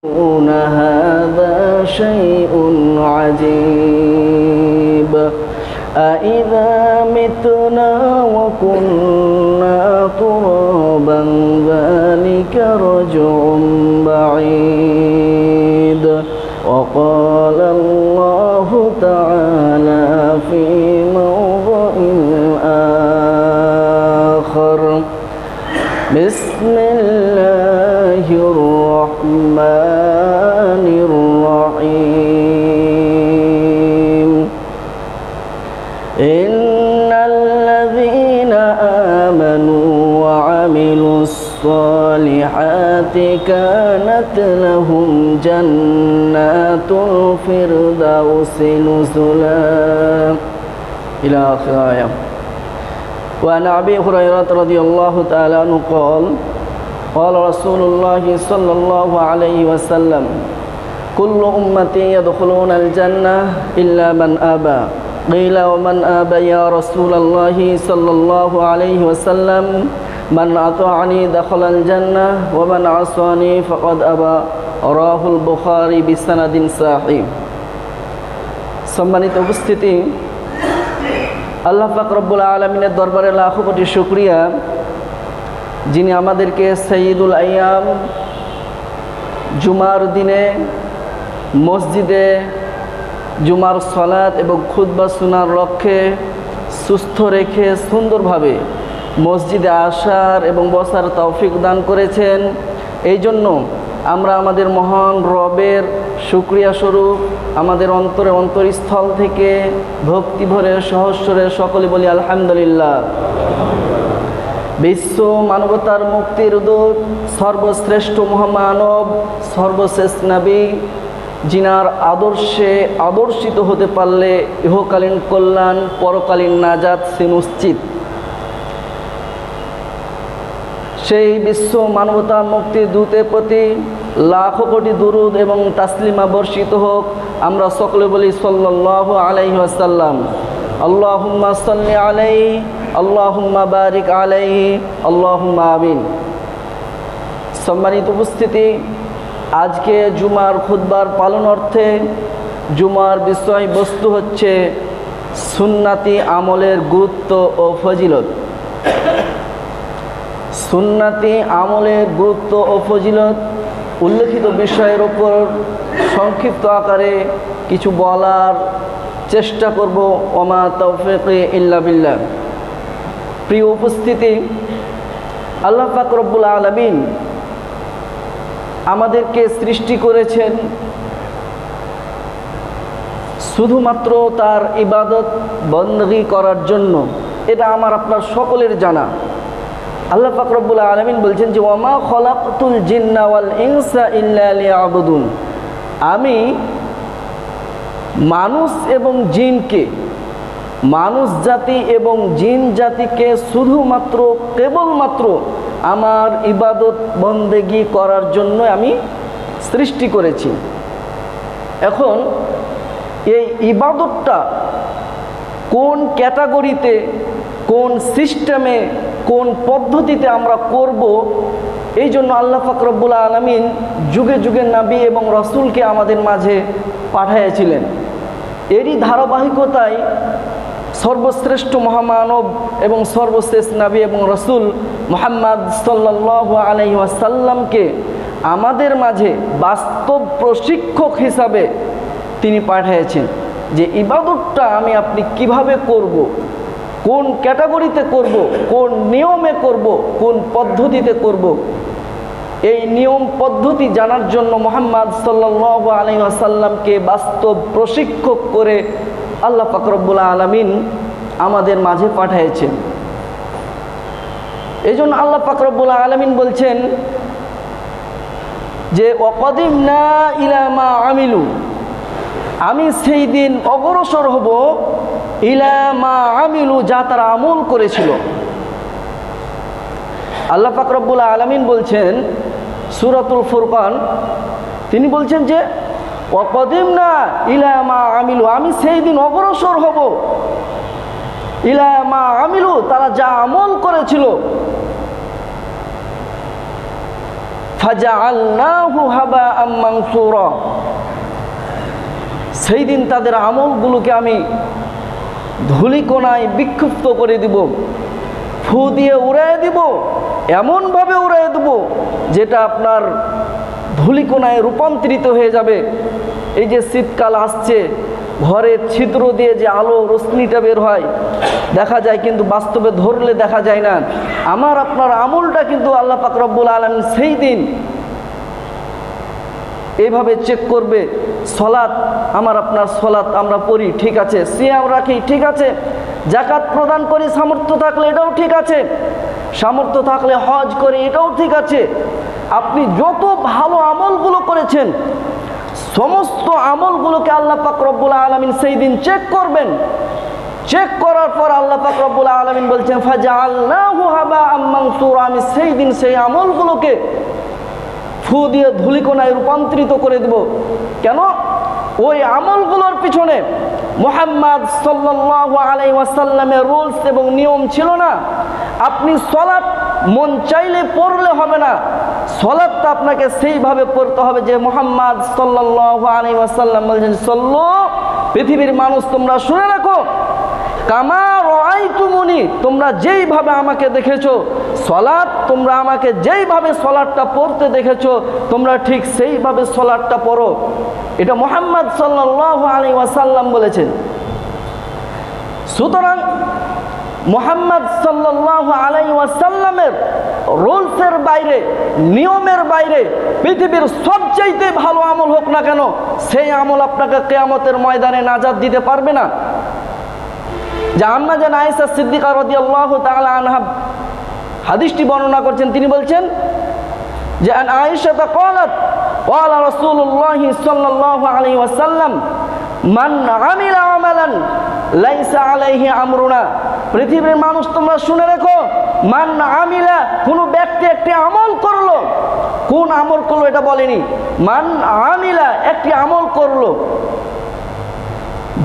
هذا شيء عجيب أإذا متنا وكنا ترابا ذلك رجع بعيد وقال الله تعالى في موضع آخر بسم الله الرحمن الرحيم إن الذين آمنوا وعملوا الصالحات كانت لهم جنات الفردوس نزلا إلى آخر آية. وعن أبي هريرة رضي الله تعالى عنه قال قال رسول الله صلى الله عليه وسلم كل أمتي يدخلون الجنة إلا من أبى قيل ومن أبى يا رسول الله صلى الله عليه وسلم من أطاعني دخل الجنة ومن عصاني فقد أبى رواه البخاري بسند صحيح. সম্মানিত উপস্থিতি, আল্লাহ পাক রব্বুল আলামিনের দরবারে লাখো কোটি শুকরিয়া, যিনি আমাদেরকে সাইয়্যিদুল আইয়াম জুমার দিনে মসজিদে জুমার সালাত এবং খুতবা শোনার লক্ষ্যে সুস্থ রেখে সুন্দরভাবে মসজিদে আসার এবং বসার তৌফিক দান করেছেন। এই জন্য আমরা আমাদের মহান রবের শুকরিয়া স্বরূপ আমাদের অন্তরস্থল থেকে ভক্তি ভরে সহস্বরে সকলে বলি আলহামদুলিল্লাহ। বিশ্ব মানবতার মুক্তির দূত, সর্বশ্রেষ্ঠ মহামানব, সর্বশেষ নবী, যিনার আদর্শে আদর্শিত হতে পারলে ইহকালীন কল্যাণ পরকালীন নাজাত সুনিশ্চিত, সেই বিশ্ব মানবতার মুক্তির দূতের প্রতি লাখো কোটি দুরুদ এবং তাসলিমা বর্ষিত হোক। আমরা সকলে বলি সাল্লাল্লাহু আলাইহি ওয়াসাল্লাম। আল্লাহুম্মা সাল্লি আলাইহি, আল্লাহুম্মা বারিক আলাইহি, আল্লাহুম্মা আমিন। সম্মানিত উপস্থিতি, আজকে জুমার খুতবার পালনার্থে জুমার বিষয়বস্তু হচ্ছে সুন্নাতি আমলের গুরুত্ব ও ফজিলত। সুন্নাতি আমলের গুরুত্ব ও ফজিলত উল্লেখিত বিষয়ের ওপর সংক্ষিপ্ত আকারে কিছু বলার চেষ্টা করব। ওমা তাওফীকি ইল্লা বিল্লাহ। প্রিয় উপস্থিতি, আল্লাহ পাক রব্বুল আলামিন আমাদেরকে সৃষ্টি করেছেন শুধুমাত্র তার ইবাদত বন্দী করার জন্য। এটা আমার আপনার সকলের জানা। আল্লাহ পাক রব্বুল আলামিন বলছেন যে ওয়ামা খলাকতুল জিন্না ওয়াল ইনসা ইল্লা লিয়াবুদুন, আমি মানুষ এবং জিনকে, মানুষ জাতি এবং জিন জাতিকে শুধুমাত্র কেবলমাত্র আমার ইবাদত বন্দেগী করার জন্য আমি সৃষ্টি করেছি। এখন এই ইবাদতটা কোন ক্যাটাগরিতে, কোন সিস্টেমে, কোন পদ্ধতিতে আমরা করব, এই জন্য আল্লাহ পাক রব্বুল আলামিন যুগে যুগে নবী এবং রসুলকে আমাদের মাঝে পাঠিয়েছিলেন। এরই ধারাবাহিকতায় সর্বশ্রেষ্ঠ মহামানব এবং সর্বশেষ নবী এবং রসুল মুহাম্মদ সাল্লাল্লাহু আলাইহি ওয়াসাল্লামকে আমাদের মাঝে বাস্তব প্রশিক্ষক হিসাবে তিনি পাঠিয়েছেন যে ইবাদতটা আমি আপনি কিভাবে করব, কোন ক্যাটাগরিতে করব, কোন নিয়মে করব, কোন পদ্ধতিতে করব। এই নিয়ম পদ্ধতি জানার জন্য মুহাম্মদ সাল্লাল্লাহু আলাইহি ওয়াসাল্লামকে বাস্তব প্রশিক্ষক করে আল্লাহ পাক রব্বুল আলামিন আমাদের মাঝে পাঠিয়েছেন। এই জন্য আল্লাহ পাক রব্বুল আলামিন বলছেন যে ওয়াকাদিমনা ইলা মা আমিলু, আমি সেই দিন অগ্রসর হব ইলা মা আমিলু, যা তারা আমল করেছিল। আল্লাহ পাক রব্বুল আলামিন বলছেন সূরাতুল ফুরকান, তিনি বলছেন যে ওয়াকাদিমনা ইলা মা আমিলু, আমি সেই দিন অগ্রসর হব ইলা মা আমিলু, তারা যা আমল করেছিল। ফাজআলনাহু হাবাআম মানসুরা। সেই দিন তাদের আমলগুলোকে আমি ধূলিকণায় বিক্ষিপ্ত করে দিব, ফু দিয়ে উড়াইয়ে দিব, এমনভাবে উড়াইয়ে দেব যেটা আপনার ধূলিকণায় রূপান্তরিত হয়ে যাবে। এই যে শীতকাল আসছে, ঘরের ছিদ্র দিয়ে যে আলো রশ্মিটা বের হয় দেখা যায়, কিন্তু বাস্তবে ধরলে দেখা যায় না। আমার আপনার আমলটা কিন্তু আল্লাহ পাক রব্বুল আলামিন সেই দিন এইভাবে চেক করবে। সলাৎ, আমার আপনার সলাৎ আমরা পড়ি, ঠিক আছে, সিয়াম রাখি, ঠিক আছে, যাকাত প্রদান করি, সামর্থ্য থাকলে এটাও ঠিক আছে, সামর্থ্য থাকলে হজ করি, এটাও ঠিক আছে। আপনি যত ভালো আমলগুলো করেছেন সমস্ত আমলগুলোকে আল্লাহ পাক রব্বুল আলামিন সেই দিন চেক করবেন। চেক করার পর আল্লাহ পাক রব্বুল আলামিন বলছেন ফাজআলনাহু হাবাআম মানসুরা, আমি সেই দিন সেই আমলগুলোকে ফু দিয়ে ধূলিকণায় রূপান্তরিত করে দেব। কেন? ওই আমলগুলোর পিছনে মুহাম্মদ সাল্লাল্লাহু আলাইহি ওয়াসাল্লামের রুলস এবং নিয়ম ছিল না। আপনি সলাৎ মন চাইলে পড়লে হবে না, সলাৎটা আপনাকে সেইভাবে পড়তে হবে যে মুহাম্মদ সাল্লাল্লাহু আলাইহি ওয়াসাল্লাম বলেছেন, সল্লু, পৃথিবীর মানুষ তোমরা শুনে রাখো, কামা রাআইতুমুনি, তোমরা যেইভাবে আমাকে দেখেছো সলাৎ, তোমরা আমাকে যেইভাবে সলাৎটা পড়তে দেখেছো তোমরা ঠিক সেইভাবে সলাৎটা পড়ো। এটা মুহাম্মদ সাল্লাল্লাহু আলাইহি ওয়াসাল্লাম বলেছেন। সুতরাং মুহাম্মদ সাল্লাল্লাহু আলাইহি ওয়াসাল্লামের রুলসের বাইরে, নিয়মের বাইরে পৃথিবীর সবচাইতে ভালো আমল হোক না কেন, সেই আমল আপনাকে কিয়ামতের ময়দানে নাজাত দিতে পারবে না। যা আম্মা জান আয়েশা সিদ্দিকা রাদিয়াল্লাহু তাআলা আনহা হাদিসটি বর্ণনা করছেন, তিনি বলছেন যে আন আয়েশা ক্বালাত ক্বালা রাসূলুল্লাহ সাল্লাল্লাহু আলাইহি ওয়াসাল্লাম মান আমিলা আমালান লাইসা আলাইহি আমরুনা। পৃথিবীর মানুষ তোমরা শুনে রাখো, মান আমিলা, কোন ব্যক্তি একটি আমল করলো, কোন আমল করলো এটা বলেনি, মান আমিলা একটি আমল করলো,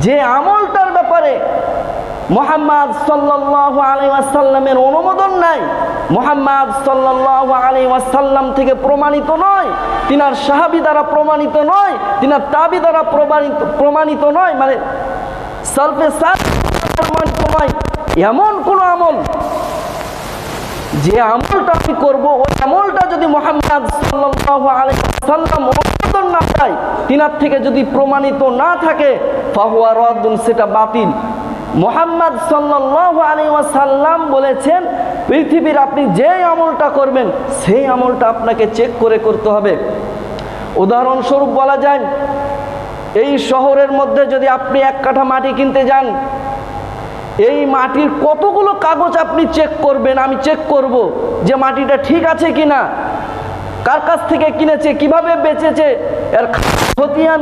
যে আমলটার ব্যাপারে মুহাম্মদ সাল্লাল্লাহু আলাইহি ওয়াসাল্লামের অনুমোদন নাই, মুহাম্মদ সাল্লাল্লাহু আলাইহি ওয়াসাল্লাম থেকে প্রমাণিত নয়, তিনার সাহাবী দ্বারা প্রমাণিত নয়, তিনার তাবি দ্বারা প্রমাণিত নয়, মানে সালফে সালফ প্রমাণিত নয়, এমন কোন আমল, যে আমলটা আমি করব ওই আমলটা যদি মুহাম্মদ সাল্লাল্লাহু আলাইহি ওয়াসাল্লাম অনুমোদন না পায়, তিনার থেকে যদি প্রমাণিত না থাকে, ফাহুয়া রাদ্দুন, সেটা বাতিল। মুহাম্মদ সাল্লাল্লাহু আলাইহি ওয়াসাল্লাম বলেছেন পৃথিবীর আপনি যে আমলটা করবেন সেই আমলটা আপনাকে চেক করে করতে হবে। উদাহরণস্বরূপ বলা যায়, এই শহরের মধ্যে যদি আপনি এক কাঠা মাটি কিনতে যান, এই মাটির কতগুলো কাগজ আপনি চেক করবেন, আমি চেক করব যে মাটিটা ঠিক আছে কিনা, কার কাছ থেকে কিনেছে, কিভাবে বেচেছে, এর খতিয়ান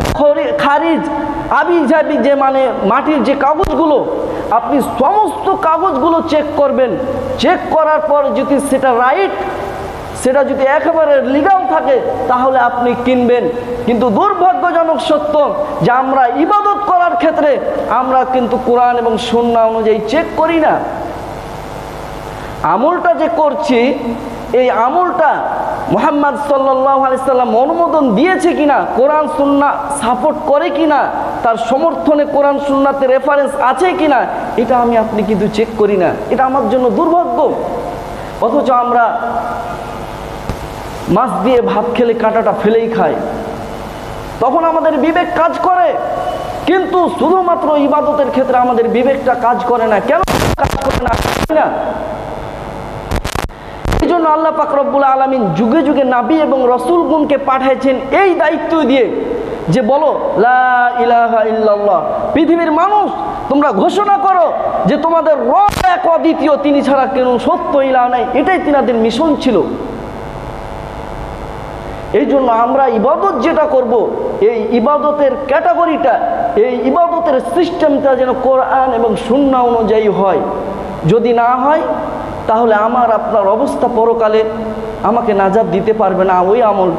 খারিজ আবি যাবি, যে মানে মাটির যে কাগজগুলো, আপনি সমস্ত কাগজগুলো চেক করবেন। চেক করার পর যদি সেটা রাইট, সেটা যদি একেবারে লিগাল থাকে তাহলে আপনি কিনবেন। কিন্তু দুর্ভাগ্যজনক সত্য যে আমরা ইবাদত করার ক্ষেত্রে আমরা কিন্তু কোরআন এবং সুন্নাহ অনুযায়ী চেক করি না। আমলটা যে করছি এই আমলটা মুহাম্মদ সাল্লাল্লাহু আলাইহি সাল্লাম অনুমোদন দিয়েছে কিনা, কোরআন সুন্নাহ সাপোর্ট করে কিনা, তার সমর্থনে কোরআন সুন্নাতে রেফারেন্স আছে কিনা, এটা আমি আপনি কিন্তু চেক করি না। এটা আমার জন্য দুর্ভাগ্য। অথচ আমরা মাছ দিয়ে ভাত খেলে কাঁটাটা ফেলেই খাই, তখন আমাদের বিবেক কাজ করে, কিন্তু শুধুমাত্র ইবাদতের ক্ষেত্রে আমাদের বিবেকটা কাজ করে না। কেন কাজ করে না? এই জন্য আল্লাহ পাক রব্বুল আলামিন যুগে যুগে নবী এবং রাসূলগণকে পাঠিয়েছেন এই দায়িত্ব দিয়ে যে বলো লা ইলাহা ইল্লাল্লাহ, পৃথিবীর মানুষ তোমরা ঘোষণা করো যে তোমাদের রব এক অদ্বিতীয়, তিনি ছাড়া কেন সত্য ইলাহ নাই। এটাই তিনাদের মিশন ছিল। এই জন্য আমরা ইবাদত যেটা করব, এই ইবাদতের ক্যাটাগরিটা, এই ইবাদতের সিস্টেমটা যেন কোরআন এবং সুন্নাহ অনুযায়ী হয়। যদি না হয় তাহলে আমার আপনার অবস্থা পরকালে আমাকে নাজাত দিতে পারবে না ওই আমল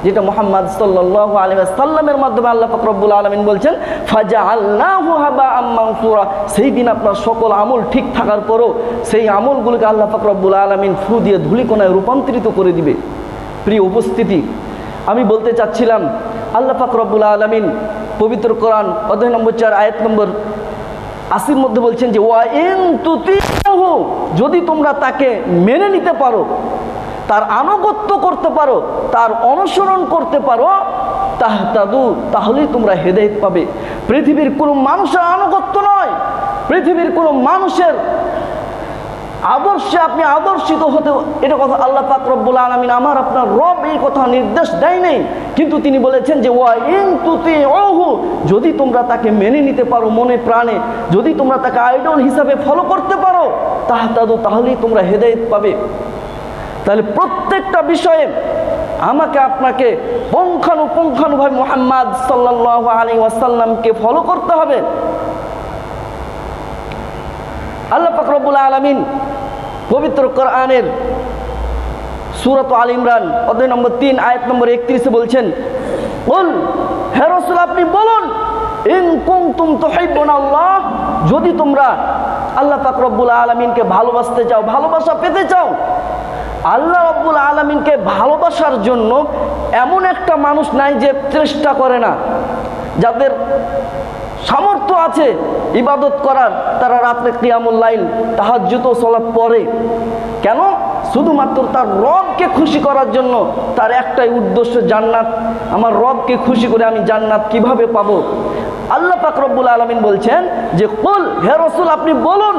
যেটা মুহাম্মদ সাল্লাল্লাহু আলাইহি ওয়াসাল্লামের মাধ্যমে আল্লাহ পাক রব্বুল আলামিন বলছেন ফাজআলনাহু হাবাআম মানসুরা। সেই দিন আপনার সকল আমল ঠিক থাকার পরও সেই আমলগুলোকে আল্লাহ পাক রব্বুল আলামিন ফু দিয়ে ধূলিকণায় রূপান্তরিত করে দিবে। প্রিয় উপস্থিতি, আমি বলতে চাচ্ছিলাম আল্লাহ পাক রব্বুল আলামিন পবিত্র কোরআন অধ্যায় নম্বর 4 আয়াত নম্বর 80 মধ্যে বলছেন যে ওয়া ইন তুতিহু, যদি তোমরা তাকে মেনে নিতে পারো, তার আনুগত্য করতে পারো, তার অনুসরণ করতে পারো, তাহতাদু, তাহলেই তোমরা হেদায়েত পাবে। পৃথিবীর কোনো মানুষের আনুগত্য নয়, পৃথিবীর কোনো মানুষের আদর্শে আপনি আদর্শিত হতে, এটা কথা আল্লাহ পাক রব্বুল আলামিন আমার আপনার রব এই কথা নির্দেশ দেয় নাই, কিন্তু তিনি বলেছেন যে ওয়া ইন তুতিউহু, যদি তোমরা তাকে মেনে নিতে পারো মনে প্রাণে, যদি তোমরা তাকে আইডল হিসাবে ফলো করতে পারো, তাহতাদু, তাহলেই তোমরা হেদায়েত পাবে। তাহলে প্রত্যেকটা বিষয়ে আমাকে আপনাকে পুঙ্খানুপুঙ্খানুভাবে মুহাম্মদ সাল্লাল্লাহু আলাইহি ওয়াসাল্লামকে ফলো করতে হবে। আল্লাহ পাক রব্বুল আলামিন পবিত্র কোরআনের সূরা আল ইমরান অধ্যায় নম্বর 3 আয়াত নম্বর 31 বলছেন, বল হে রাসূল আপনি বলুন, ইন কুনতুম তুহিব্বুনাল্লাহ, যদি তোমরা আল্লাহ পাক রব্বুল আলামিনকে ভালোবাসতে চাও, ভালোবাসা পেতে চাও। আল্লাহ রব্বুল আলামিনকে ভালোবাসার জন্য এমন একটা মানুষ নাই যে চেষ্টা করে না। যাদের সামর্থ্য আছে ইবাদত করার, তারা রাত্রে কিয়ামুল লাইল তাহাজ্জুদ ও সালাত পড়ে। কেন? শুধুমাত্র তার রবকে খুশি করার জন্য। তার একটাই উদ্দেশ্য জান্নাত। আমার রবকে খুশি করে আমি জান্নাত কিভাবে পাবো? আল্লাহ পাক রব্বুল আলামিন বলছেন যে কুল, হে রাসূল আপনি বলুন,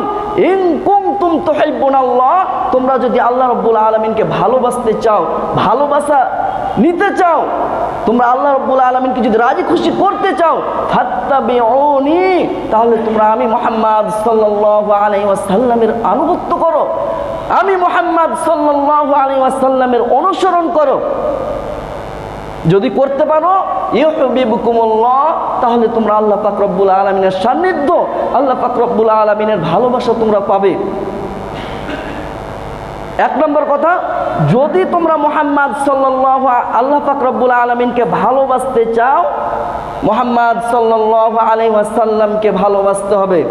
ইন কুনতুম তুহিব্বুনাল্লাহ, তোমরা যদি আল্লাহ রব্বুল আলামিনকে ভালোবাসতে চাও, ভালোবাসা নিতে চাও, তোমরা আল্লাহ রব্বুল আলামিনকে যদি রাজি খুশি করতে চাও, ফাত্তাবিউনি, তাহলে তোমরা আমি মুহাম্মদ সাল্লাল্লাহু আলাইহি ওয়াসাল্লামের আনুগত্য করো, আমি মুহাম্মদ সাল্লাল্লাহু আলাইহি ওয়াসাল্লামের অনুসরণ করো। যদি করতে পারো, ইউহিব্বুকুমুল্লাহ, তাহলে তোমরা আল্লাহ পাক রব্বুল আলামিনের সান্নিধ্য, আল্লাহ পাক রব্বুল আলামিনের ভালোবাসা তোমরা পাবে। এক নম্বর কথা, যদি তোমরা মুহাম্মদ সাল্লাল্লাহু আল্লাহ পাক রব্বুল আলামিনকে ভালোবাসতে চাও, মুহাম্মদ সাল্লাল্লাহু আলাইহি ওয়াসাল্লামকে ভালোবাসতে হবে।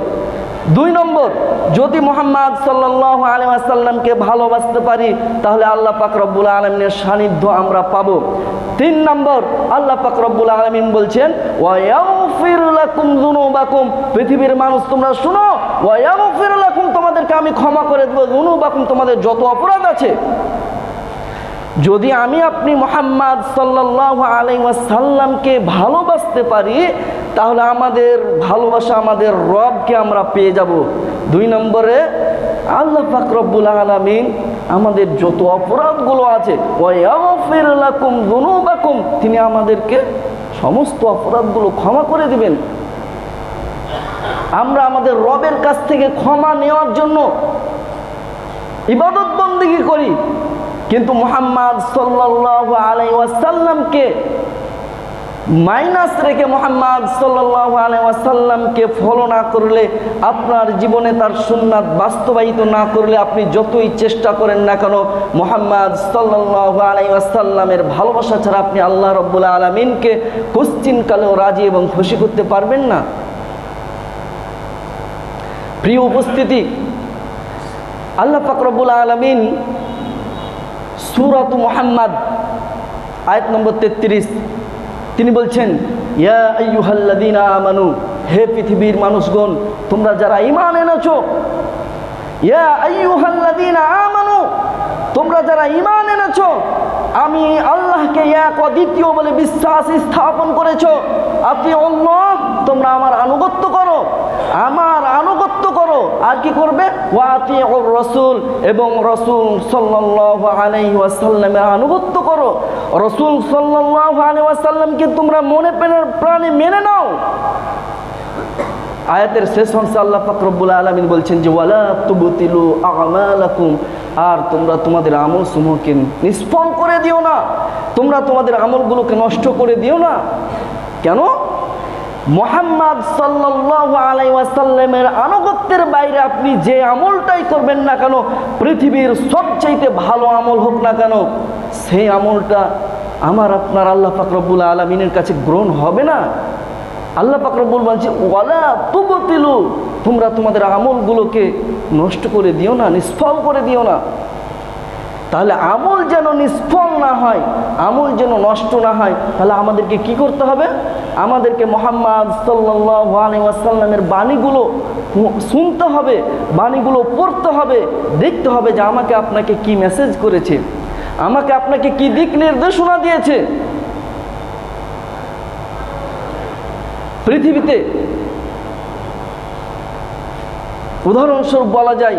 2 নম্বর, যদি মুহাম্মদ সাল্লাল্লাহু আলাইহি ওয়াসাল্লামকে ভালোবাসতে পারি, তাহলে আল্লাহ পাক রব্বুল আলামিনের সান্নিধ্য আমরা পাবো। 3 নম্বর, আল্লাহ পাক রব্বুল আলামিন বলছেন ওয়া ইয়াগফির লাকুম যুনুবাকুম, পৃথিবীর মানুষ তোমরা শুনো, ওয়া ইয়াগফির লাকুম, তোমাদেরকে আমি ক্ষমা করে দেব, যুনুবাকুম, তোমাদের যত অপরাধ আছে। যদি আমি আপনি মুহাম্মদ সাল্লাল্লাহু আলাইহি ওয়াসাল্লামকে ভালোবাসতে পারি, তাহলে আমাদের ভালোবাসা আমাদের রবকে আমরা পেয়ে যাব। 2 নম্বরে, আল্লাহ পাক রব্বুল আলামিন আমাদের যত অপরাধগুলো আছে, ওয়া ইয়াগফির লাকুম যুনুবাকুম, তিনি আমাদেরকে সমস্ত অপরাধগুলো ক্ষমা করে দিবেন। আমরা আমাদের রবের কাছ থেকে ক্ষমা নেওয়ার জন্য ইবাদত বন্দেগী করি, কিন্তু মুহাম্মদ সাল্লাল্লাহু আলাইহি ওয়াসাল্লামকে মাইনাস রেখে, মুহাম্মদ সাল্লাল্লাহু আলাইহি ওয়াসাল্লামকে ফলো না করলে, আপনার জীবনে তার সুন্নাত বাস্তবায়িত না করলে, আপনি যতই চেষ্টা করেন না কেন, মুহাম্মদ সাল্লাল্লাহু আলাইহি ওয়াসাল্লামের ভালোবাসা ছাড়া আপনি আল্লাহ রাব্বুল আলামিনকে কোশ্চিনকালেও রাজি এবং খুশি করতে পারবেন না। প্রিয় উপস্থিতি, আল্লাহ পাক রব্বুল আলামিন সূরাত মুহাম্মদ আয়াত নম্বর 33 তিনি বলছেন, ইয়া আইয়ুহাল্লাযীনা আমানু, হে পৃথিবীর মানুষগণ, তোমরা যারা ঈমান এনেছো, ইয়া আইয়ুহাল্লাযীনা আমানু, তোমরা যারা ঈমান এনেছো, আমি আল্লাহকে এক ও দ্বিতীয় বলে বিশ্বাস স্থাপন করেছো, আতিউল্লাহ, তোমরা আমার আনুগত্য করো, আমার আনুগত্য করো। আর কি করবে? ওয়া আতিউর রাসূল, এবং রাসূল সাল্লাল্লাহু আলাইহি ওয়াসাল্লামের আনুগত্য করো। রাসূল সাল্লাল্লাহু আলাইহি ওয়াসাল্লামকে তোমরা মনে প্রাণে মেনে নাও। আয়াতের শেষ অংশে আল্লাহ পাক রব্বুল আলামিন বলছেন যে ওয়ালা তুবতিলু আমালাকুম, আর তোমরা তোমাদের আমল সমূহকে নিষ্ফল করে দিও না, তোমরা তোমাদের আমলগুলোকে নষ্ট করে দিও না। কেন? মুহাম্মদ সাল্লাল্লাহু আলাইহি ওয়াসাল্লামের আনুগত্যের বাইরে আপনি যে আমলটাই করবেন না কেন, পৃথিবীর সবচাইতে ভালো আমল হোক না কেন, সেই আমলটা আমার আপনার আল্লাহ পাক রব্বুল আলামিনের কাছে গ্রহণ হবে না। আল্লাহ পাক রব্বুল বলছে ওয়ালা তুবতিলু, তোমরা তোমাদের আমলগুলোকে নষ্ট করে দিও না, নিষ্ফল করে দিও না। তাহলে আমল যেন নিষ্ফল না হয়, আমল যেন নষ্ট না হয়, তাহলে আমাদেরকে কি করতে হবে? আমাদেরকে মুহাম্মদ সাল্লাল্লাহু আলাইহি ওয়াসাল্লামের বাণীগুলো শুনতে হবে, বাণীগুলো পড়তে হবে, দেখতে হবে যে আমাকে আপনাকে কি মেসেজ করেছে, আমাকে আপনাকে কি দিক নির্দেশনা দিয়েছে। পৃথিবীতে উদাহরণস্বরূপ বলা যায়,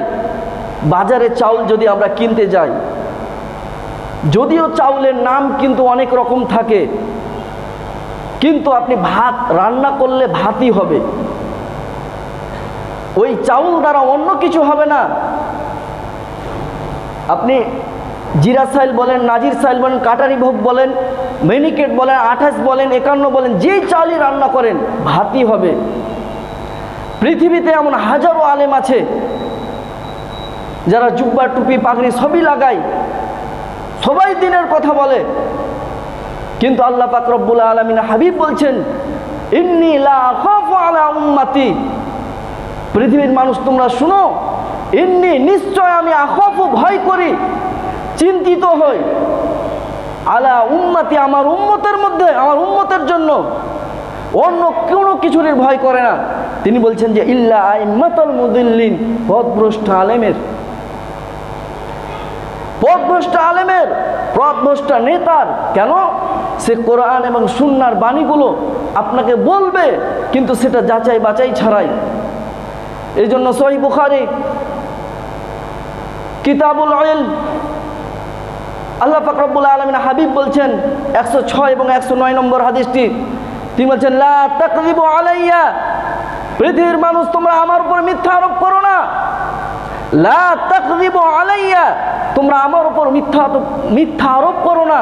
বাজারে চাউল যদি আমরা কিনতে যাই, যদিও চাউলের নাম কিন্তু অনেক রকম থাকে, কিন্তু আপনি ভাত রান্না করলে ভাতই হবে, ওই চাউল দ্বারা অন্য কিছু হবে না। আপনি জিরা চাইল বলেন, নাজির চাইল বলেন, কাটারি ভোগ বলেন, মিনিকেট বলেন, 28 বলেন, 51 বলেন, যেই চালই রান্না করেন ভাতই হবে। পৃথিবীতে এমন হাজারো আলেম আছে যারা জুব্বা টুপি পাগড়ি সবই লাগায়, সবাই দিনের কথা বলে, কিন্তু আল্লাহ পাক রব্বুল আলামিন হাবিব বলছেন, ইন্নী লা আখাফু আলা উম্মতি, পৃথিবীর মানুষ তোমরা শুনো, ইন্নী নিশ্চয় আমি আখাফু ভয় করি, চিন্তিত হই, আলা উম্মতি আমার উম্মতের মধ্যে, আমার উম্মতের জন্য, অন্য কোনো কিছুর ভয় করে না। তিনি বলছেন যে ইল্লা আইম্মাতুল মুদিল্লিন, পথভ্রষ্ট আলেমের, পথভ্রষ্ট আলেমের, পথভ্রষ্ট নেতার। কেন? সে কোরআন এবং সুন্নাহর বাণীগুলো আপনাকে বলবে, কিন্তু সেটা যাচাই বাছাই ছাড়াই। এই জন্য সহিহ বুখারী কিতাবুল ইলম, আল্লাহ পাক রব্বুল আলামিন হাবিব বলছেন 106 এবং 109 নম্বর হাদিসটি, তিনি বলছেন লা তাকযিবু আলাইয়া, পৃথিবীর মানুষ তোমরা আমার উপর মিথ্যা আরোপ করো না। লা তাকযিবু আলাইয়া, তোমরা আমার উপর মিথ্যা আরোপ করো না।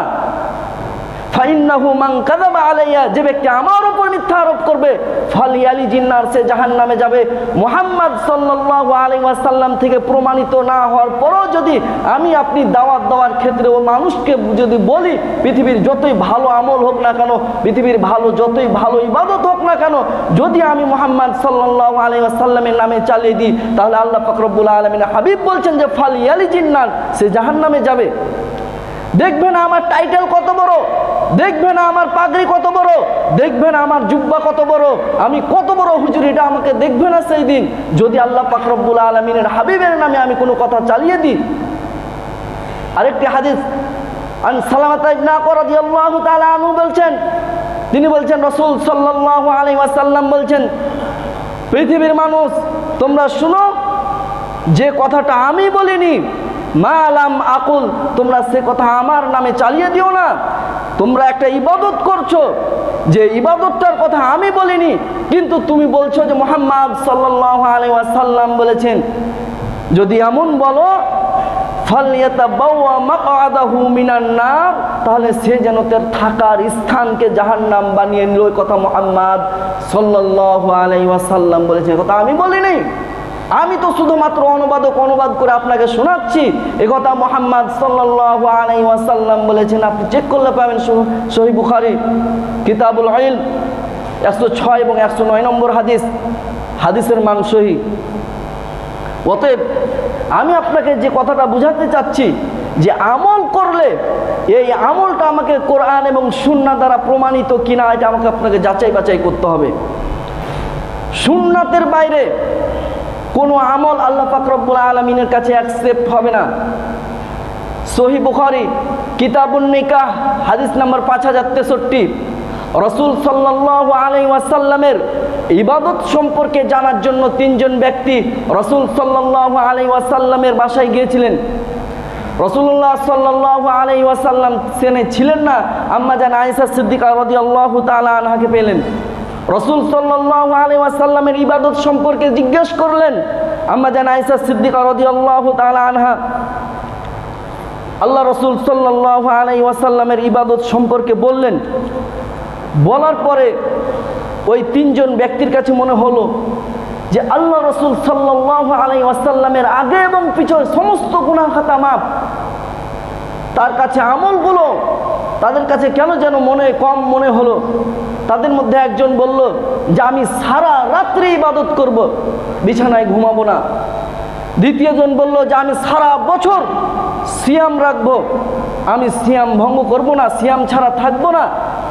ফাইন্নাহু মান কাযাবা আলাইয়া, যে ব্যক্তি আমার উপর মিথ্যা আরোপ করবে, ফালিয়ালি জিন্নার, সে জাহান্নামে যাবে। মুহাম্মদ সাল্লাল্লাহু আলাইহি ওয়াসাল্লাম থেকে প্রমাণিত না হওয়ার পরও যদি আমি আপনি দাওয়াত দেওয়ার ক্ষেত্রে ও মানুষকে যদি বলি, পৃথিবীর যতই ভালো আমল হোক না কেন, পৃথিবীর যতই ভালো ইবাদত হোক না কেন, যদি আমি মুহাম্মদ সাল্লাল্লাহু আলাইহি ওয়াসাল্লামের নামে চালিয়ে দিই, তাহলে আল্লাহ পাক রব্বুল আলামিন হাবিব বলছেন যে ফালিয়ালি জিন্নার, সে জাহান্নামে যাবে। দেখবে না আমার টাইটেল কত বড়, দেখবে না আমার পাগড়ি কত বড়, দেখবে না আমার জুব্বা কত বড়, আমি কত বড় হুজুর, এটা আমাকে দেখবে না সেই দিন, যদি আল্লাহ পাক রব্বুল আলামিনের হাবিবের নামে আমি কোনো কথা চালিয়ে দিই। আরেকটি হাদিস, আন সালামাতা ইবনে আকওয়া রাদিয়াল্লাহু তাআলা আনহু বলছেন, তিনি বলছেন রাসূল সাল্লাল্লাহু আলাইহি ওয়াসাল্লাম বলছেন, পৃথিবীর মানুষ তোমরা শুনো, যে কথাটা আমি বলিনি, মা লাম আকুল, তোমরা সে কথা আমার নামে চালিয়ে দিও না। তোমরা একটা ইবাদত করছো, যে ইবাদতটার কথা আমি বলিনি, কিন্তু তুমি বলছো যে মুহাম্মদ সাল্লাল্লাহু আলাইহি ওয়াসাল্লাম বলেছেন। যদি এমন বলো, ফালইয়াতাবাওয়া মাকআদাহু মিনান নার, তাহলে সে যেন তার থাকার স্থানকে জাহান্নাম বানিয়ে নিল। কথা মুহাম্মদ সাল্লাল্লাহু আলাইহি ওয়াসাল্লাম বলেছেন, কথা আমি বলিনি, আমি তো শুধুমাত্র অনুবাদ করে আপনাকে শোনাচ্ছি। এ কথা মুহাম্মদ সাল্লাল্লাহু আলাইহি ওয়াসাল্লাম বলেছেন। আপনি চেক করলে পাবেন সহিহ বুখারী কিতাবুল ইলম 106 এবং 109 নম্বর হাদিস, হাদিসের মান সহিহ। অতএব আমি আপনাকে যে কথাটা বুঝাতে চাচ্ছি, যে আমল করলে এই আমলটা আমাকে কোরআন এবং সুন্নাহ দ্বারা প্রমাণিত কিনা, এটা আমাকে আপনাকে যাচাই বাছাই করতে হবে। সুন্নাতের বাইরে কোনো আমল আল্লাহ পাক রব্বুল আলামিনের কাছে অ্যাকসেপ্ট হবে না। সহিহ বুখারী কিতাবুন নিকাহ হাদিস নাম্বার 5063, রাসূল সাল্লাল্লাহু আলাইহি ওয়াসাল্লামের ইবাদত সম্পর্কে জানার জন্য 3 জন ব্যক্তি রাসূল সাল্লাল্লাহু আলাইহি ওয়াসাল্লামের বাসায় গিয়েছিলেন। রাসূলুল্লাহ সাল্লাল্লাহু আলাইহি ওয়াসাল্লাম সেখানে ছিলেন না, আম্মা জান আয়েশা সিদ্দিকা রাদিয়াল্লাহু তাআলা আনহাকে পেলেন। রাসূল সাল্লাল্লাহু আলাইহি ওয়াসাল্লামের ইবাদত সম্পর্কে জিজ্ঞেস করলেন আম্মা জান আয়েশা সিদ্দিকা রাদিয়াল্লাহু তাআলা আনহা। আল্লাহ রাসূল সাল্লাল্লাহু আলাইহি ওয়াসাল্লামের ইবাদত সম্পর্কে বললেন। বলার পরে ওই 3 জন ব্যক্তির কাছে মনে হলো যে আল্লাহ রাসূল সাল্লাল্লাহু আলাইহি ওয়াসাল্লামের আগে এবং পিছনে সমস্ত গুনাহ খাতা মাফ, তার কাছে আমলগুলো তাদের কাছে কেন যেন কম মনে হলো। তাদের মধ্যে একজন বলল যে আমি সারা রাত্রি ইবাদত করব, বিছানায় ঘুমাবো না। দ্বিতীয়জন বলল যে আমি সারা বছর সিয়াম রাখবো, আমি সিয়াম ভঙ্গ করব না, সিয়াম ছাড়া থাকবো না।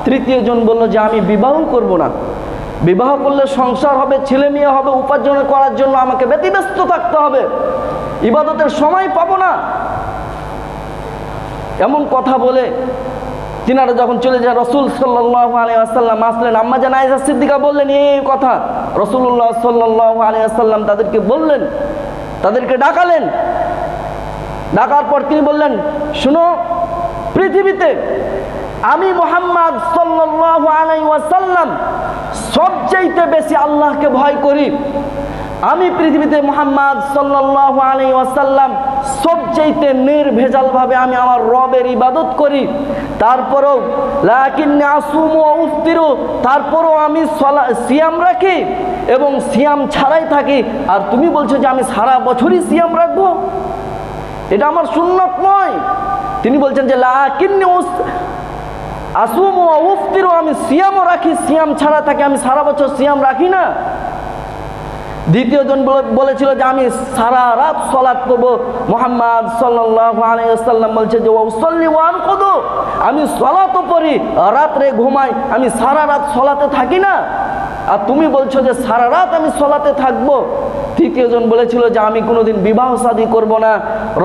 তৃতীয় জন বলল যে আমি বিবাহ করব না, বিবাহ করলে সংসার হবে, ছেলে মেয়ে হবে, উপার্জন করার জন্য আমাকে ব্যতিব্যস্ত থাকতে হবে, ইবাদতের সময় পাবো না। এমন কথা বলে তিনারা যখন চলে যায়, রাসূল সাল্লাল্লাহু আলাইহি ওয়াসাল্লাম আসলেন। আম্মা জান আয়েশা সিদ্দিকা বললেন এই কথা, রাসূলুল্লাহ সাল্লাল্লাহু আলাইহি ওয়াসাল্লাম তাদেরকে বললেন, তাদেরকে ডাকালেন। ডাকার পর তিনি বললেন, শুনো, পৃথিবীতে আমি মুহাম্মদ সাল্লাল্লাহু আলাইহি ওয়াসাল্লাম সবচাইতে বেশি আল্লাহকে ভয় করি। আমি পৃথিবীতে মুহাম্মদ সাল্লাল্লাহু আলাইহি ওয়াসাল্লাম সবচাইতে নির্ভেজালভাবে আমি আমার রবের ইবাদত করি। তারপরেও লাকিন্নী আসুমু ওয়া উফতিরু, তারপরেও আমি সিয়াম রাখি এবং সিয়াম ছাড়াই থাকি। আর তুমি বলছো যে আমি সারা বছরই সিয়াম রাখবো, এটা আমার সুন্নত নয়। তিনি বলছেন যে লাকিন্নী আসুমু ওয়া উফতিরু, আমি সিয়ামও রাখি, সিয়াম ছাড়া থাকি, আমি সারা বছর সিয়াম রাখি না। দ্বিতীয় জন বলেছিল যে আমি সারা রাত সালাত করব। মুহাম্মদ সাল্লাল্লাহু আলাইহি ওয়াসাল্লাম বলছে যে ওয়াসল্লি ওয়া আনকুদু, আমি সালাতও পড়ি, রাতে ঘুমাই, আমি সারা রাত সালাতে থাকি না। আর তুমি বলছো যে সারা রাত আমি সালাতে থাকবো। তৃতীয় জন বলেছিল যে আমি কোনোদিন বিবাহ শাদী করব না।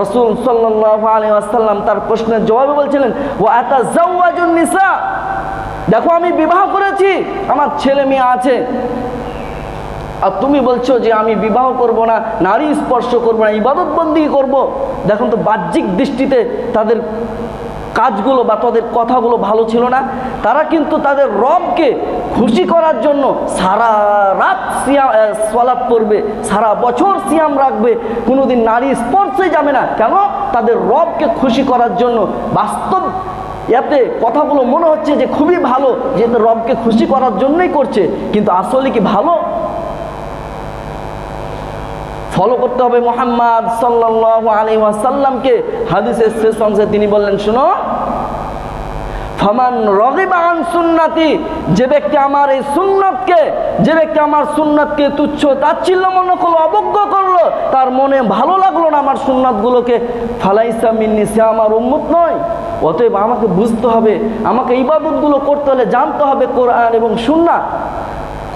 রাসূল সাল্লাল্লাহু আলাইহি ওয়াসাল্লাম তার প্রশ্নের জবাবে বলছিলেন ওয়া আতাজাওয়াজুন নিসা, দেখো আমি বিবাহ করেছি, আমার ছেলে মেয়ে আছে, আর তুমি বলছো যে আমি বিবাহ করব না, নারী স্পর্শ করব না, ইবাদত বন্দি করব। দেখুন তো বাহ্যিক দৃষ্টিতে তাদের কাজগুলো বা তাদের কথাগুলো ভালো ছিল না। তারা কিন্তু তাদের রবকে খুশি করার জন্য সারা রাত সালাত পড়বে, সারা বছর সিয়াম রাখবে, কোনোদিন নারী স্পর্শে যাবে না। কেন? তাদের রবকে খুশি করার জন্য। বাস্তব এতে কথাগুলো মনে হচ্ছে যে খুবই ভালো, যে রবকে খুশি করার জন্যই করছে, কিন্তু আসলে কি ভালো? ফলো করতে হবে মুহাম্মদ সাল্লাল্লাহু আলাইহি ওয়াসাল্লামকে। হাদিসের শেষ অংশে তিনি বললেন, শুনো, ফামান রাগিবা আন সুন্নতি, যে ব্যক্তি আমার এই সুন্নতকে, যে ব্যক্তি আমার সুন্নতকে তুচ্ছ তাচ্ছিল্য মনে করলো, অবজ্ঞা করলো, তার মনে ভালো লাগলো না আমার সুন্নতগুলোকে, ফালাইসা মিন্নি, সে আমার উম্মত নয়। অতএব আমাকে বুঝতে হবে, আমাকে ইবাদতগুলো করতে হলে জানতে হবে কোরআন এবং সুন্নাহ।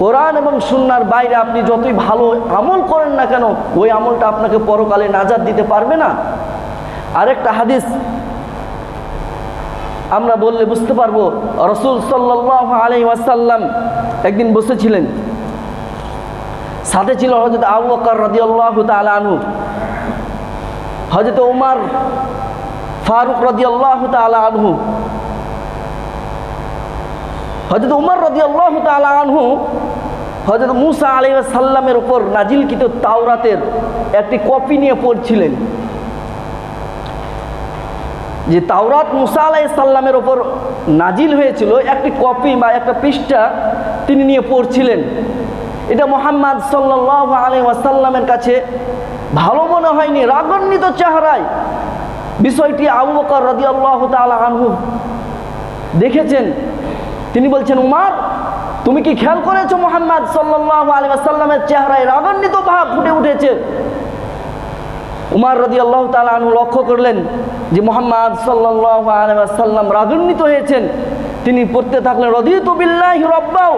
কোরআন এবং সুন্নাহর বাইরে আপনি যতই ভালো আমল করেন না কেন, ওই আমলটা আপনাকে পরকালে নাজাত দিতে পারবে না। আরেকটা হাদিস আমরা বললে বুঝতে পারবো। রাসূল সাল্লাল্লাহু আলাইহি ওয়াসাল্লাম একদিন বসেছিলেন, সাথে ছিল হযরত আবু বকর রাদিয়াল্লাহু তাআলা আনহু, হযরত উমর ফারুক রাদিয়াল্লাহু তাআলা আনহু। হযরত উমর রাদিয়াল্লাহু তাআলা আনহু হযরত মুসা আলাইহিস সালামের উপর নাজিলকৃত তাওরাতের একটি কপি নিয়ে পড়ছিলেন। যে তাওরাত মুসা আলাইহিস সালামের উপর নাজিল হয়েছিল, একটি কপি বা একটা পৃষ্ঠা তিনি নিয়ে পড়ছিলেন। এটা মুহাম্মদ সাল্লাল্লাহু আলাইহি ওয়াসাল্লামের কাছে ভালো মনে হয়নি। রাগান্বিত চেহারায় বিষয়টি আবু বকর রাদিয়াল্লাহু তাআলা আনহু দেখেছেন। তিনি বলছেন, উমর, তুমি কি খেয়াল করেছো মুহাম্মদ সাল্লাল্লাহু আলাইহি ওয়াসাল্লামের চেহারায় রাগান্বিত ভাব ফুটে উঠেছে? উমর রাদিয়াল্লাহু তাআলা আনহু লক্ষ্য করলেন যে মুহাম্মদ সাল্লাল্লাহু আলাইহি ওয়াসাল্লাম রাগান্বিত হয়েছেন। তিনি পড়তে থাকলেন, রাদিতু বিল্লাহি রাব্বাও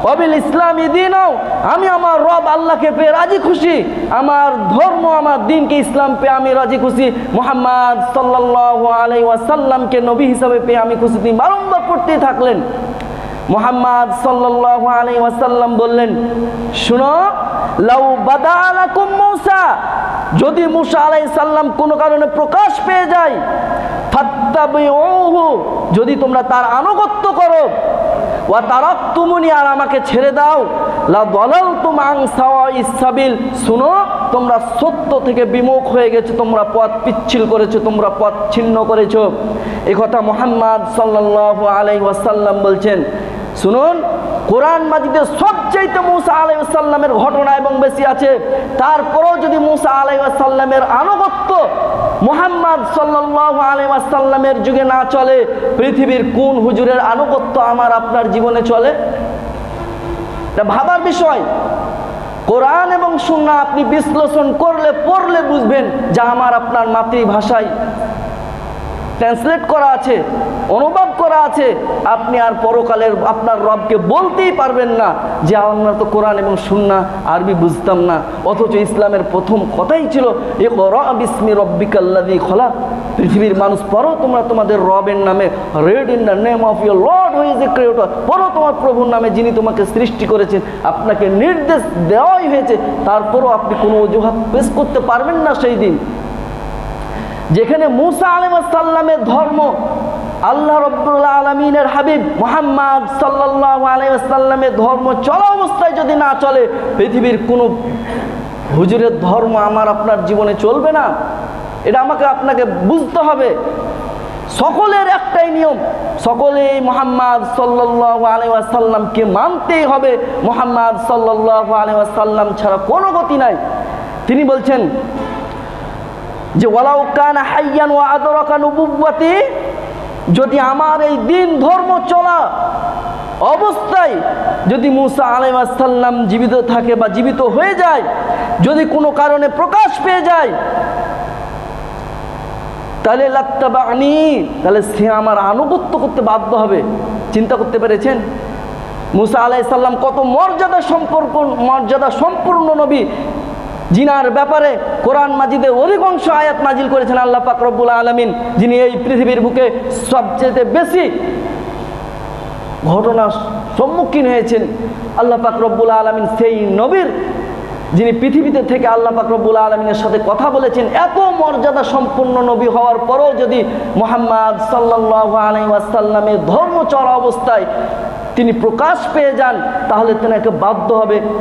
ওয়া বিল ইসলামি দীনাও, আমি আমার রব আল্লাহকে পেয়ে রাজি খুশি, আমার ধর্ম আমার দ্বীনকে ইসলাম পেয়ে আমি রাজি খুশি, মুহাম্মদ সাল্লাল্লাহু আলাইহি ওয়াসাল্লামকে নবী হিসেবে পেয়ে আমি খুশি। তিনি বারংবার পড়তেই থাকলেন। মুহাম্মদ সাল্লাল্লাহু আলাইহি ওয়াসাল্লাম বললেন, শুনো, লাউ বাদা লাকুম মূসা, যদি মুসা আলাইহিস সালাম কোনো কারণে প্রকাশ পেয়ে যায়, ফাত্তাবিউহু, যদি তোমরা তার আনুগত্য করো, ওয়া তারাকতুমুনি, আর আমাকে ছেড়ে দাও, লা দালালতুম আন সাওয়াইস সাবিল, শুনো, তোমরা সত্য থেকে বিমুখ হয়ে গেছো, তোমরা পথ পিচ্ছিল করেছো, তোমরা পথ ছিন্ন করেছো। এই কথা মুহাম্মদ সাল্লাল্লাহু আলাইহি ওয়াসাল্লাম বলছেন। শুনুন, কোরআন মাজিদে সবচাইতে মুসা আলাইহিস সালামের ঘটনা এবং বেশি আছে। তারপরেও যদি মুসা আলাইহিস সালামের আনুগত্য মুহাম্মদ সাল্লাল্লাহু আলাইহি ওয়াসাল্লামের যুগে না চলে, পৃথিবীর কোন হুজুরের আনুগত্য আমার আপনার জীবনে চলে? এটা ভাবার বিষয়। কোরআন এবং সুন্নাহ আপনি বিশ্লেষণ করলে পড়লে বুঝবেন যা আমার আপনার মাতৃভাষায় ট্রান্সলেট করা আছে, অনুবাদ করা আছে। আপনি আর পরকালের আপনার রবকে বলতেই পারবেন না যে আমরা তো কোরআন এবং সুন্নাহ আরবি বুঝতাম না, অথচ ইসলামের প্রথম কথাই ছিল ইকরা বিসমি রব্বিকাল্লাযী খলাক। পৃথিবীর মানুষ পড়ো তোমরা তোমাদের রবের নামে, read in the name of your Lord who is a creator. পড়ো তোমার প্রভুর নামে যিনি তোমাকে সৃষ্টি করেছেন। আপনাকে নির্দেশ দেওয়াই হয়েছে, তারপরও আপনি কোনো অজুহাত পেশ করতে পারবেন না সেই দিন। যেখানে মুসা আলাইহিস সালামের ধর্ম, আল্লাহ রাব্বুল আলামিনের হাবিব মুহাম্মদ সাল্লাল্লাহু আলাইহি ওয়াসাল্লামের ধর্ম চলা অবস্থায় যদি না চলে, পৃথিবীর কোনো হুজুরের ধর্ম আমার আপনার জীবনে চলবে না। এটা আমাকে আপনাকে বুঝতে হবে। সকলের একটাই নিয়ম, সকলেই মুহাম্মদ সাল্লাল্লাহু আলাইহি ওয়াসাল্লামকে মানতেই হবে। মুহাম্মদ সাল্লাল্লাহু আলাইহি ওয়াসাল্লাম ছাড়া কোনো গতি নাই। তিনি বলছেন যে ওয়ালাউ কানা হাইয়ান ওয়া আদরাকা নুবুওয়াতি, যদি আমার এই দিন ধর্ম চলা অবস্থায় যদি মুসা আলাইহিস সালাম জীবিত থাকে বা জীবিত হয়ে যায়, যদি কোনো কারণে প্রকাশ পেয়ে যায়, তাহলে লাত্তাবানি, তাহলে সে আমার আনুগত্য করতে বাধ্য হবে। চিন্তা করতে পেরেছেন মুসা আলাইহিস সালাম কত মর্যাদা সম্পূর্ণ নবী, জিনার ব্যাপারে কোরআন মাজিদে অধিকাংশ আয়াত নাজিল করেছেন আল্লাহ পাক রব্বুল আলামিন, যিনি এই পৃথিবীর বুকে সবচেয়ে বেশি ঘটনার সম্মুখীন হয়েছেন। আল্লাহ পাক রব্বুল আলামিন সেই নবীর যিনি পৃথিবীতে থেকে আল্লাহ পাক রব্বুল আলামিনের সাথে কথা বলেছেন, এত মর্যাদা সম্পন্ন নবী হওয়ার পরেও যদি মুহাম্মদ সাল্লাল্লাহু আলাইহি ওয়াসাল্লামের ধর্ম চলা অবস্থায় তিনি প্রকাশ পেয়ে যান, তাহলে তেনাকে বাধ্য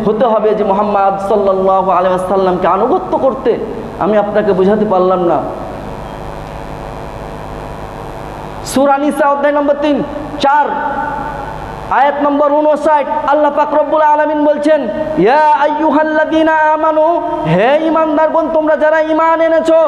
হতে হবে যে মুহাম্মদ সাল্লাল্লাহু আলাইহি ওয়াসাল্লামকে আনুগত্য করতে। আমি আপনাকে বোঝাতে পারলাম না। সূরা নিসা অধ্যায় নম্বর 4 আয়াত নম্বর 59 আল্লাহ পাক রব্বুল আলামিন বলছেন, ইয়া আইয়ুহাল্লাযীনা আমানু, হে ঈমানদারগণ তোমরা যারা ঈমান এনেছো,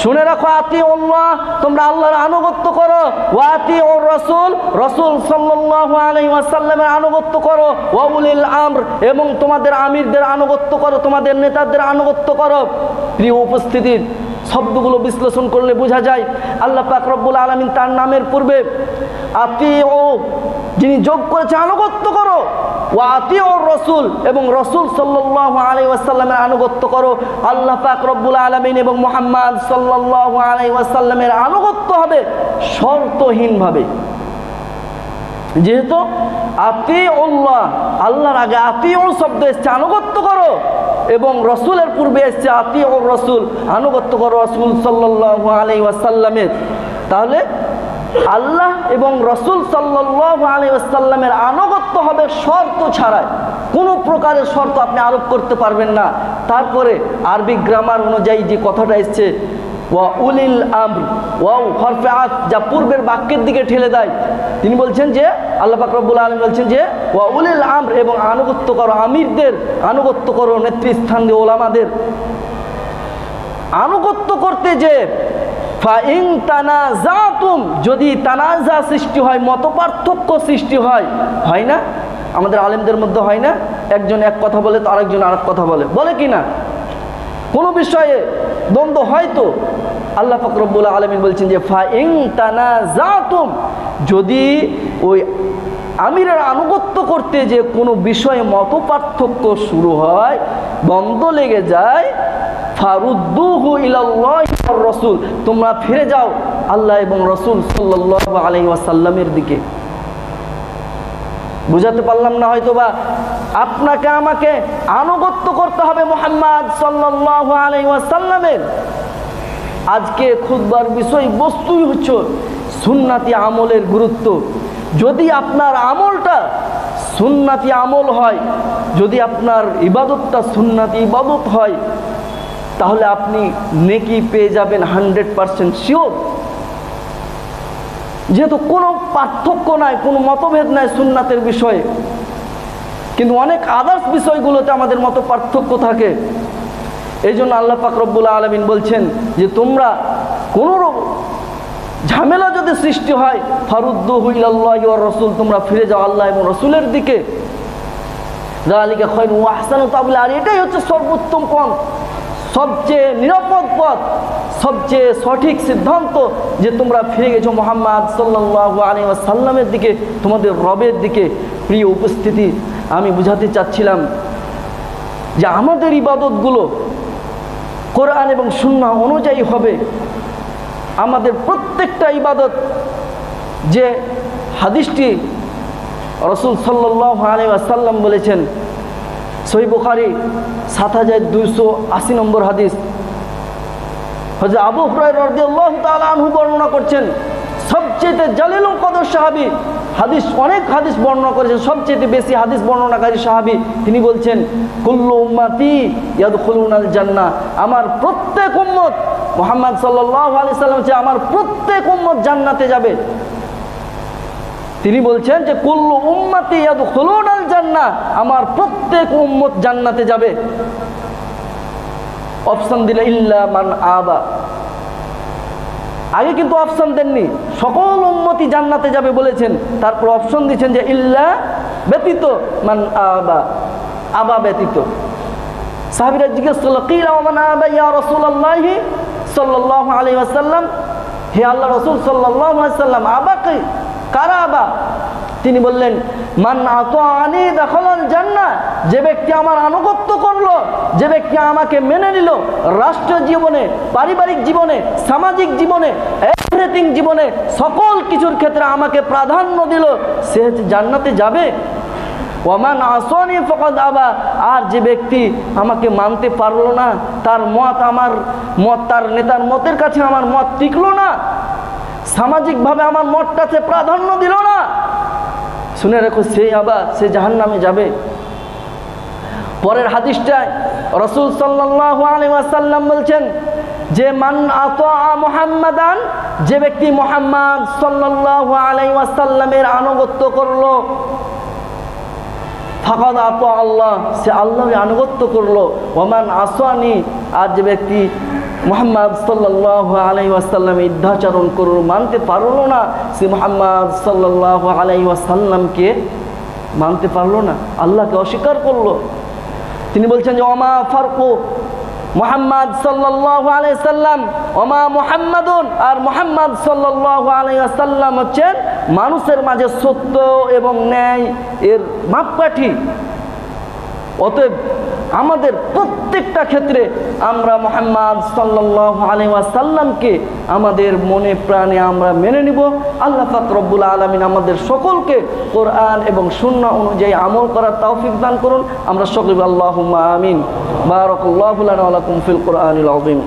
শুনে রাখো, আতিউল্লাহ, তোমরা আল্লাহর আনুগত্য করো, ওয়া আতিউর রাসূল, রাসূল সাল্লাল্লাহু আলাইহি ওয়াসাল্লামের আনুগত্য করো, ওয়া উলিল আমর, এবং তোমাদের আমিরদের আনুগত্য করো, তোমাদের নেতাদের আনুগত্য করো। প্রিয় উপস্থিতি, শব্দগুলো বিশ্লেষণ করলে বোঝা যায় আল্লাহ পাক রব্বুল আলামিন তার নামের পূর্বে আতিউ যিনি যোগ করেছে আনুগত্য করো, ওয়া আতিউর রাসূল, এবং রাসূল সাল্লাল্লাহু আলাইহি ওয়াসাল্লামের আনুগত্য করো। আল্লাহ পাক রব্বুল আলামিন এবং মুহাম্মদ সাল্লাল্লাহু আলাইহি ওয়াসাল্লামের আনুগত্য হবে শর্তহীনভাবে। যেহেতু আতিউল্লাহ, আল্লাহর আগে আতিউ শব্দ এসেছে আনুগত্য করো, এবং রসুলের পূর্বে এসেছে আতিউর রাসূল, আনুগত্য করো রাসূল সাল্লাল্লাহু আলাইহি ওয়াসাল্লামের। তাহলে আল্লাহ এবং রসুল সাল্লাল্লাহু আলাইহি ওয়াসাল্লামের আনুগত্য হবে শর্ত ছাড়াই, কোনো প্রকারের শর্ত আপনি আরোপ করতে পারবেন না। তারপরে আরবি গ্রামার অনুযায়ী যে কথাটা এসছে ওয়া উলিল আমর, ওয়াও হরফে আত, যা পূর্বের বাক্যের দিকে ঠেলে দেয়। তিনি বলছেন যে আল্লাহ পাক রব্বুল আলামিন বলছেন যে ওয়া উলিল আমর, এবং আনুগত্য করো আমিরদের, আনুগত্য করো নেতৃস্থানীয় ওলামাদের। আনুগত্য করতে যে ফাইন তানাজাতুম, যদি তানাজা সৃষ্টি হয়, মতপার্থক্য সৃষ্টি হয়, হয় না আমাদের আলেমদের মধ্যে, হয় না একজন এক কথা বলে তো আরেকজন আরেক কথা বলে কি না? কোনো বিষয়ে দ্বন্দ্ব হয় তো আল্লাহ পাক রব্বুল আলামিন বলছেন যে ফাইন তানাজাতুম, যদি ওই আমিরের আনুগত্য করতে যে কোনো বিষয়ে মতপার্থক্য শুরু হয়, দ্বন্দ্ব লেগে যায়, ফারুদ্দুহু ইলাল্লাহি ওয়ার রাসূল, তোমরা ফিরে যাও আল্লাহ এবং রাসূল সাল্লাল্লাহু আলাইহি ওয়াসাল্লামের দিকে। বুঝাতে পারলাম না হয়তো বা। আপনাকে আমাকে আনুগত্য করতে হবে মুহাম্মদ সাল্লাল্লাহু আলাইহি ওয়াসাল্লামের। আজকে খুতবার বিষয়বস্তুই হচ্ছে সুন্নাতি আমলের গুরুত্ব। যদি আপনার আমলটা সুন্নাতি আমল হয়, যদি আপনার ইবাদতটা সুন্নাতি ইবাদত হয়, তাহলে আপনি নেকি পেয়ে যাবেন 100% শিওর। যেহেতু কোনো পার্থক্য নাই, কোনো মতভেদ নাই সুন্নাতের বিষয়ে, কিন্তু অনেক আদার্স বিষয়গুলোতে আমাদের মতো পার্থক্য থাকে। এই জন্য আল্লাহ পাক রব্বুল আলামিন বলছেন যে তোমরা কোনো ঝামেলা যদি সৃষ্টি হয়, ফারুদ্দুহু ইলাল্লাহি ওয়ার রাসূল, তোমরা ফিরে যাও আল্লাহ এবং রাসূলের দিকে। যালিকা খায়রুন ওয়া আহসানু তা'ওয়িলা। আর এটাই হচ্ছে সর্বোত্তম পথ, সবচেয়ে নিরাপদ পথ, সবচেয়ে সঠিক সিদ্ধান্ত যে তোমরা ফিরে গেছো মুহাম্মদ সাল্লাল্লাহু আলাইহি ওয়াসাল্লামের দিকে, তোমাদের রবের দিকে। প্রিয় উপস্থিতি, আমি বুঝাতে চাচ্ছিলাম যে আমাদের ইবাদতগুলো কোরআন এবং সুন্নাহ অনুযায়ী হবে। আমাদের প্রত্যেকটা ইবাদত, যে হাদিসটি রাসূল সাল্লাল্লাহু আলাইহি ওয়াসাল্লাম বলেছেন, সহিহ বুখারী 7280 নম্বর হাদিস, হযরত আবু হুরায়রা রাদিয়াল্লাহু তাআলা আনহু বর্ণনা করছেন, সবচেয়ে জালিলুল কদর সাহাবী, হাদিস অনেক হাদিস বর্ণনা করেছেন, সবচেয়ে বেশি হাদিস বর্ণনাকারী সাহাবী। তিনি বলছেন, কুল্লু উম্মতি ইয়াদখুলুনাল জান্নাহ, আমার প্রত্যেক উম্মত, মুহাম্মদ সাল্লাল্লাহু আলাইহি সাল্লাম যে আমার প্রত্যেক উম্মত জান্নাতে যাবে। তিনি বলছেন যে কুল্লু উম্মতি ইয়াদখুলুনাল জান্নাহ, আমার প্রত্যেক উম্মত জান্নাতে যাবে। অপশন দিলে ইল্লা মান আবা, আগে কিন্তু অপশন দেননি, সকল উম্মতি জান্নাতে যাবে বলেছেন, তারপর অপশন দিচ্ছেন যে ইল্লা ব্যতীত, মান আবা, আবা ব্যতীত। সাহাবীরা জিজ্ঞেস করল, কিলা ওয়া মান আবা ইয়া রাসূলুল্লাহি সাল্লাল্লাহু আলাইহি ওয়াসাল্লাম, হে আল্লাহ রাসূল সাল্লাল্লাহু আলাইহি ওয়াসাল্লাম, আবা কি, কারা আবা? তিনি বললেন, মান আতাআনি দাখালাল জান্নাহ, যে ব্যক্তি আমার আনুগত্য করলো, যে ব্যক্তি আমাকে মেনে নিল, রাষ্ট্র জীবনে, পারিবারিক জীবনে, সামাজিক জীবনে, এভরিথিং জীবনে, সকল কিছুর ক্ষেত্রে আমাকে প্রাধান্য দিল, সে জান্নাতে যাবে। ওয়ামান আসানি ফাকাদ আবা, আর যে ব্যক্তি আমাকে মানতে পারলো না, তার মত আমার মত, তার নেতার মতের কাছে আমার মত টিকলো না, সামাজিকভাবে আমার মতটাতে প্রাধান্য দিল না, শুনে রেখো সে আবা, সে জাহান্নামে যাবে। পরের হাদিসটায় রাসূল সাল্লাল্লাহু আলাইহি ওয়াসাল্লাম বলছেন যে মান আতাআ মুহাম্মাদান, যে ব্যক্তি মুহাম্মদ সাল্লাল্লাহু আলাইহি ওয়াসাল্লামের আনুগত্য করলো, ফাকাদ আতা আল্লাহ, সে আল্লাহর আনুগত্য করলো। ওয়ামান আসানি, আর যে ব্যক্তি মুহাম্মদ সাল্লাল্লাহু আলাইহি ওয়াসাল্লাম ইদ্ধাচরণ করলো, মানতে পারলো না, সে মুহাম্মদ সাল্লাল্লাহু আলাইহি ওয়াসাল্লামকে মানতে পারলো না, আল্লাহকে অস্বীকার করলো। তিনি বলছেন যে ওমা ফারকু মুহাম্মদ সাল্লাল্লাহু আলাইহি সাল্লাম ওমা মুহাম্মাদুন, আর মুহাম্মদ সাল্লাল্লাহু আলাইহি ওয়াসাল্লাম হচ্ছেন মানুষের মাঝে সত্য এবং ন্যায় এর মাপকাঠি। অতএব আমাদের প্রত্যেকটা ক্ষেত্রে আমরা মুহাম্মদ সাল্লাল্লাহু আলাইহি ওয়াসাল্লামকে আমাদের মনে প্রাণে আমরা মেনে নিব। আল্লাহ পাক রব্বুল আলামিন আমাদের সকলকে কোরআন এবং সুন্নাহ অনুযায়ী আমল করার তৌফিক দান করুন। আমরা সকলে আল্লাহুম্মা আমিন। বারাকাল্লাহু লানা ওয়া লাকুম ফিল কোরআনিল আযীম।